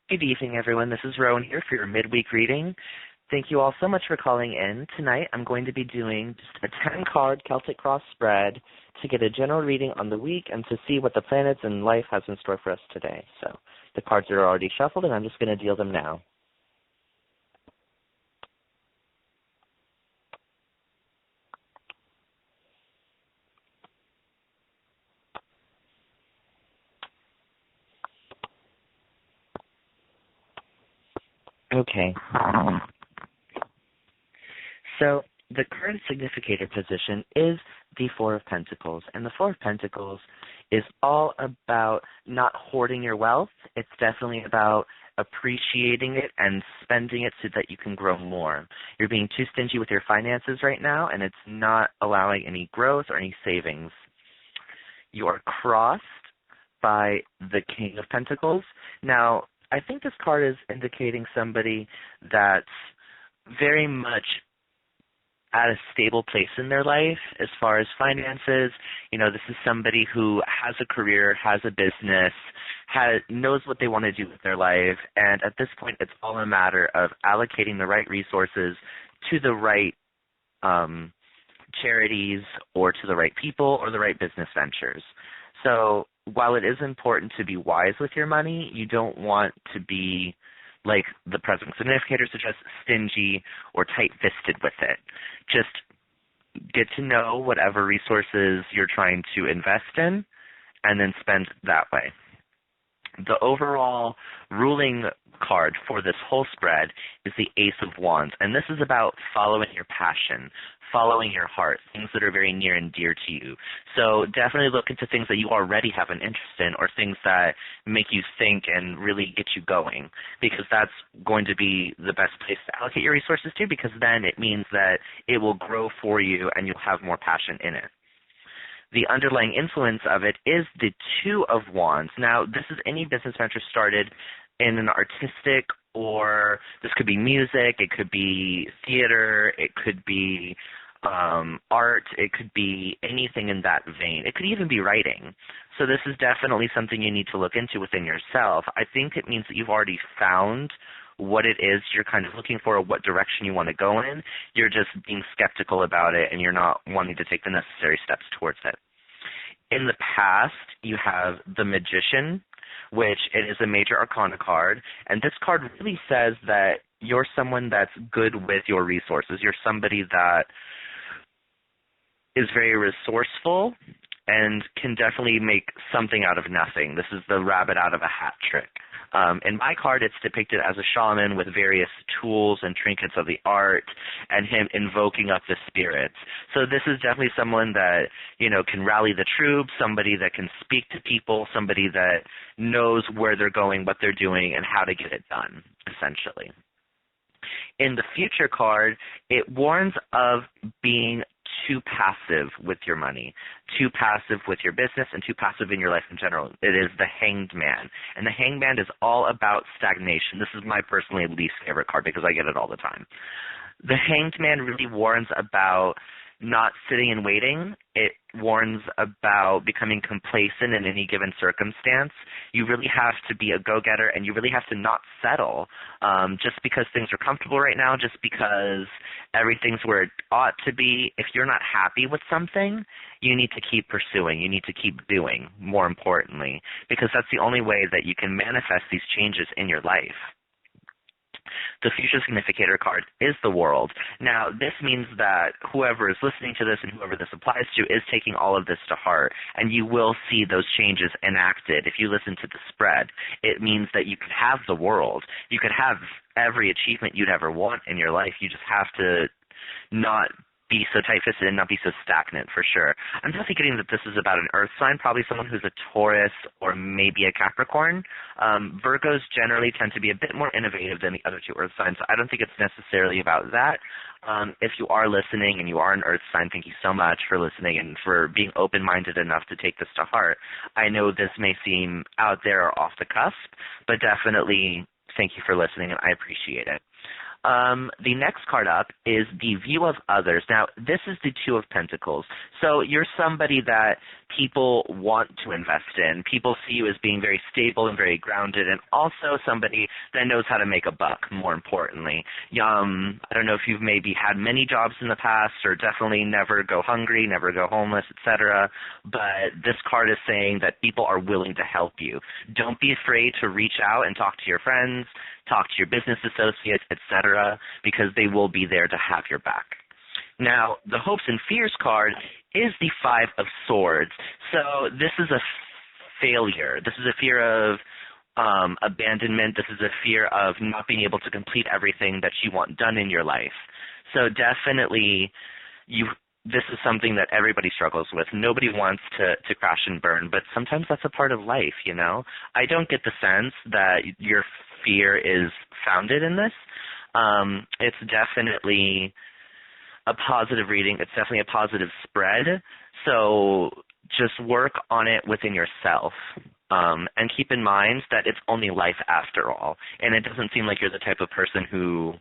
Good evening, everyone. This is Rowan here for your midweek reading. Thank you all so much for calling in. Tonight I'm going to be doing just a 10-card Celtic Cross spread to get a general reading on the week and to see what the planets and life has in store for us today. So the cards are already shuffled, and I'm just going to deal them now. Okay. So the current significator position is the Four of Pentacles, and the Four of Pentacles is all about not hoarding your wealth. It's definitely about appreciating it and spending it so that you can grow more. You're being too stingy with your finances right now, and it's not allowing any growth or any savings. You are crossed by the King of Pentacles. Now, I think this card is indicating somebody that's very much at a stable place in their life as far as finances. You know, this is somebody who has a career, has a business, knows what they want to do with their life, and at this point it's all a matter of allocating the right resources to the right charities or to the right people or the right business ventures. So while it is important to be wise with your money, you don't want to be like the present significator suggests, stingy or tight-fisted with it. Just get to know whatever resources you're trying to invest in and then spend that way. The overall ruling card for this whole spread is the Ace of Wands, and this is about following your passion, following your heart, things that are very near and dear to you. So definitely look into things that you already have an interest in or things that make you think and really get you going, because that's going to be the best place to allocate your resources to, because then it means that it will grow for you and you'll have more passion in it. The underlying influence of it is the Two of Wands. Now, this is any business venture started in an artistic, or this could be music, it could be theater, it could be art, it could be anything in that vein. It could even be writing. So this is definitely something you need to look into within yourself. I think it means that you've already found what it is you're kind of looking for, or what direction you want to go in. You're just being skeptical about it, and you're not wanting to take the necessary steps towards it. In the past, you have the Magician, which it is a major arcana card, and this card really says that you're someone that's good with your resources. You're somebody that is very resourceful and can definitely make something out of nothing. This is the rabbit out of a hat trick. In my card, it's depicted as a shaman with various tools and trinkets of the art and him invoking up the spirits. So this is definitely someone that, you know, can rally the troops, somebody that can speak to people, somebody that knows where they're going, what they're doing, and how to get it done, essentially. In the Future card, it warns of being too passive with your money, too passive with your business, and too passive in your life in general. It is the Hanged Man. And the Hanged Man is all about stagnation. This is my personally least favorite card because I get it all the time. The Hanged Man really warns about not sitting and waiting. It warns about becoming complacent in any given circumstance. You really have to be a go-getter, and you really have to not settle just because things are comfortable right now, just because everything's where it ought to be. If you're not happy with something, you need to keep pursuing. You need to keep doing, more importantly, because that's the only way that you can manifest these changes in your life. The Future Significator card is the World. Now, this means that whoever is listening to this and whoever this applies to is taking all of this to heart, and you will see those changes enacted. If you listen to the spread, it means that you could have the world. You could have every achievement you'd ever want in your life. You just have to not be so tight-fisted and not be so stagnant, for sure. I'm definitely getting that this is about an earth sign, probably someone who's a Taurus or maybe a Capricorn. Virgos generally tend to be a bit more innovative than the other two earth signs, so I don't think it's necessarily about that. If you are listening and you are an earth sign, thank you so much for listening and for being open-minded enough to take this to heart. I know this may seem out there or off the cusp, but definitely thank you for listening, and I appreciate it. The next card up is the view of others. Now, this is the Two of Pentacles. So you're somebody that people want to invest in. People see you as being very stable and very grounded, and also somebody that knows how to make a buck, more importantly. I don't know if you've maybe had many jobs in the past, or definitely never go hungry, never go homeless, etc. But this card is saying that people are willing to help you. Don't be afraid to reach out and talk to your friends, talk to your business associates, etc., because they will be there to have your back. Now, the hopes and fears card is the Five of Swords. So this is a failure. This is a fear of abandonment. This is a fear of not being able to complete everything that you want done in your life. So definitely this is something that everybody struggles with. Nobody wants to crash and burn, but sometimes that's a part of life, you know? I don't get the sense that your fear is founded in this. It's definitely a positive reading. It's definitely a positive spread. So just work on it within yourself. And keep in mind that it's only life after all. And it doesn't seem like you're the type of person who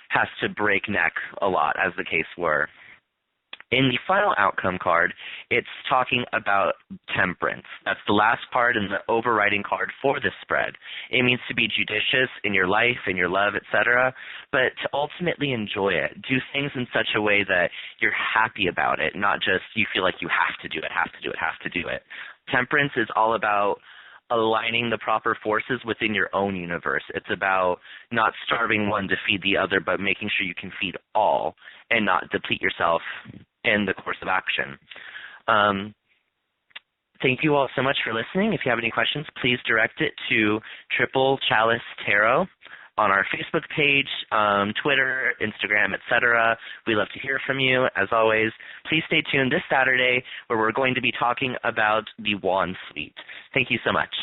has to break neck a lot, as the case were. In the final outcome card, it's talking about temperance. That's the last part and the overriding card for this spread. It means to be judicious in your life, in your love, etc., but to ultimately enjoy it. Do things in such a way that you're happy about it, not just you feel like you have to do it, have to do it, have to do it. Temperance is all about aligning the proper forces within your own universe. It's about not starving one to feed the other, but making sure you can feed all and not deplete yourself in the course of action. Thank you all so much for listening. If you have any questions, please direct it to Triple Chalice Tarot on our Facebook page, Twitter, Instagram, etc. We love to hear from you. As always, please stay tuned this Saturday where we're going to be talking about the Wand Suite. Thank you so much.